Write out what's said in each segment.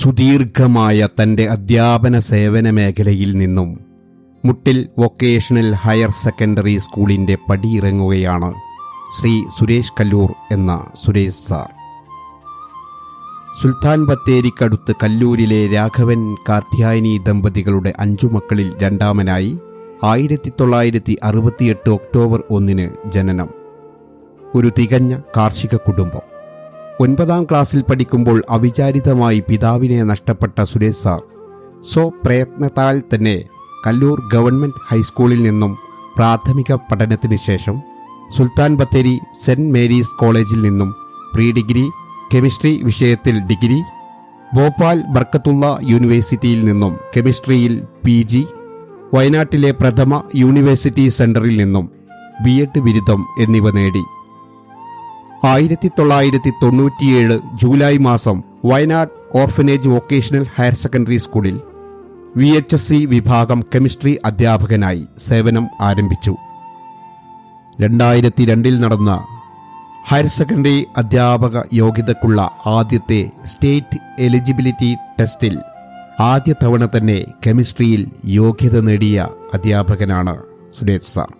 സുദീർഘമായ തൻ്റെ അധ്യാപന സേവന മേഖലയിൽ നിന്നും മുട്ടിൽ വൊക്കേഷണൽ ഹയർ സെക്കൻഡറി സ്കൂളിൻ്റെ പടിയിറങ്ങുകയാണ് ശ്രീ സുരേഷ് കല്ലൂർ എന്ന സുരേഷ് സാർ. സുൽത്താൻ ബത്തേരിക്കടുത്ത് കല്ലൂരിലെ രാഘവൻ കാർത്യായനി ദമ്പതികളുടെ 5 മക്കളിൽ രണ്ടാമനായി 1968 ഒക്ടോബർ 1 ജനനം. ഒരു തികഞ്ഞ കാർഷിക കുടുംബം. 9ാം ക്ലാസ്സിൽ പഠിക്കുമ്പോൾ അവിചാരിതമായി പിതാവിനെ നഷ്ടപ്പെട്ട സുരേഷ് സാർ സ്വപ്രയത്നത്താൽ തന്നെ കല്ലൂർ ഗവൺമെൻറ് ഹൈസ്കൂളിൽ നിന്നും പ്രാഥമിക പഠനത്തിന് ശേഷം സുൽത്താൻ ബത്തേരി സെൻറ് മേരീസ് കോളേജിൽ നിന്നും പ്രീ ഡിഗ്രി കെമിസ്ട്രി വിഷയത്തിൽ ഡിഗ്രി, ഭോപ്പാൽ ബർക്കത്തുള്ള യൂണിവേഴ്സിറ്റിയിൽ നിന്നും കെമിസ്ട്രിയിൽ PG, വയനാട്ടിലെ പ്രഥമ യൂണിവേഴ്സിറ്റി സെൻറ്ററിൽ നിന്നും B.Ed ബിരുദം എന്നിവ നേടി. 1997 ജൂലൈ മാസം Wayanad orphanage vocational higher secondary സ്കൂളിൽ VHSC വിഭാഗം കെമിസ്ട്രി അധ്യാപകനായി സേവനം ആരംഭിച്ചു. 2002 നടന്ന ഹയർ സെക്കൻഡറി അധ്യാപക യോഗ്യതയ്ക്കുള്ള ആദ്യത്തെ സ്റ്റേറ്റ് എലിജിബിലിറ്റി ടെസ്റ്റിൽ ആദ്യ തവണ തന്നെ കെമിസ്ട്രിയിൽ യോഗ്യത നേടിയ അധ്യാപകനാണ് Suresh sir.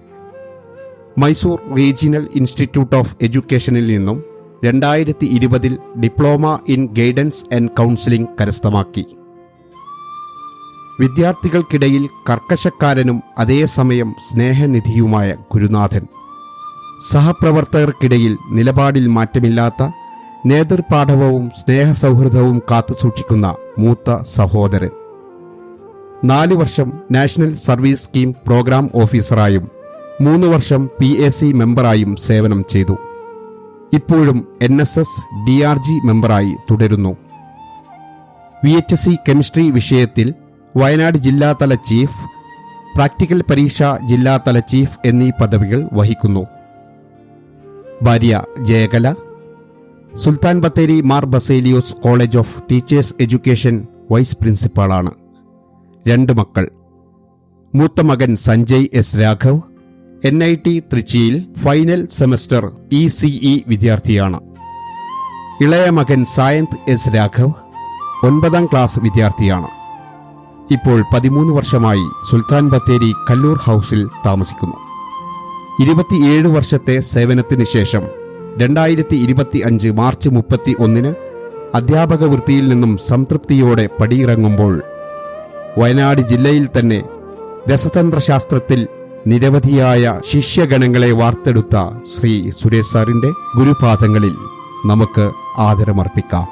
Mysore regional institute of എഡ്യൂക്കേഷനിൽ നിന്നും 2020 diploma in guidance and counselling കരസ്ഥമാക്കി. വിദ്യാർത്ഥികൾക്കിടയിൽ കർക്കശക്കാരനും അതേസമയം സ്നേഹനിധിയുമായ ഗുരുനാഥൻ. സഹപ്രവർത്തകർക്കിടയിൽ നിലപാടിൽ മാറ്റമില്ലാത്ത നേതൃപാഠവും സ്നേഹസൗഹൃദവും കാത്തുസൂക്ഷിക്കുന്ന മൂത്ത സഹോദരൻ. 4 വർഷം നാഷണൽ സർവീസ് സ്കീം പ്രോഗ്രാം ഓഫീസറായും 3 വർഷം PAC മെമ്പറായും സേവനം ചെയ്തു. ഇപ്പോഴും NSS DRG മെമ്പറായി തുടരുന്നു. VHSC കെമിസ്ട്രി വിഷയത്തിൽ വയനാട് ജില്ലാതല ചീഫ്, പ്രാക്ടിക്കൽ പരീക്ഷ ജില്ലാതല ചീഫ് എന്നീ പദവികൾ വഹിക്കുന്നു. ഭാര്യ Jayakala. Sultan Bathery Mar Baselios college of teachers education vice പ്രിൻസിപ്പാളാണ്. 2 മക്കൾ. മൂത്ത മകൻ സഞ്ജയ് S. രാഘവ് NIT തൃച്ചിയിൽ ഫൈനൽ സെമസ്റ്റർ ECE വിദ്യാർത്ഥിയാണ്. ഇളയ മകൻ സായന്ത് S. രാഘവ് 9ാം ക്ലാസ് വിദ്യാർത്ഥിയാണ്. ഇപ്പോൾ 13 വർഷമായി സുൽത്താൻ ബത്തേരി കല്ലൂർ ഹൗസിൽ താമസിക്കുന്നു. 27 വർഷത്തെ സേവനത്തിന് ശേഷം 2025 മാർച്ച് 31 അധ്യാപക വൃത്തിയിൽ നിന്നും സംതൃപ്തിയോടെ പടിയിറങ്ങുമ്പോൾ വയനാട് ജില്ലയിൽ തന്നെ രസതന്ത്രശാസ്ത്രത്തിൽ നിരവധിയായ ശിഷ്യഗണങ്ങളെ വാർത്തെടുത്ത ശ്രീ സുരേഷ് സാറിൻ്റെ ഗുരുപാദങ്ങളിൽ നമുക്ക് ആദരമർപ്പിക്കാം.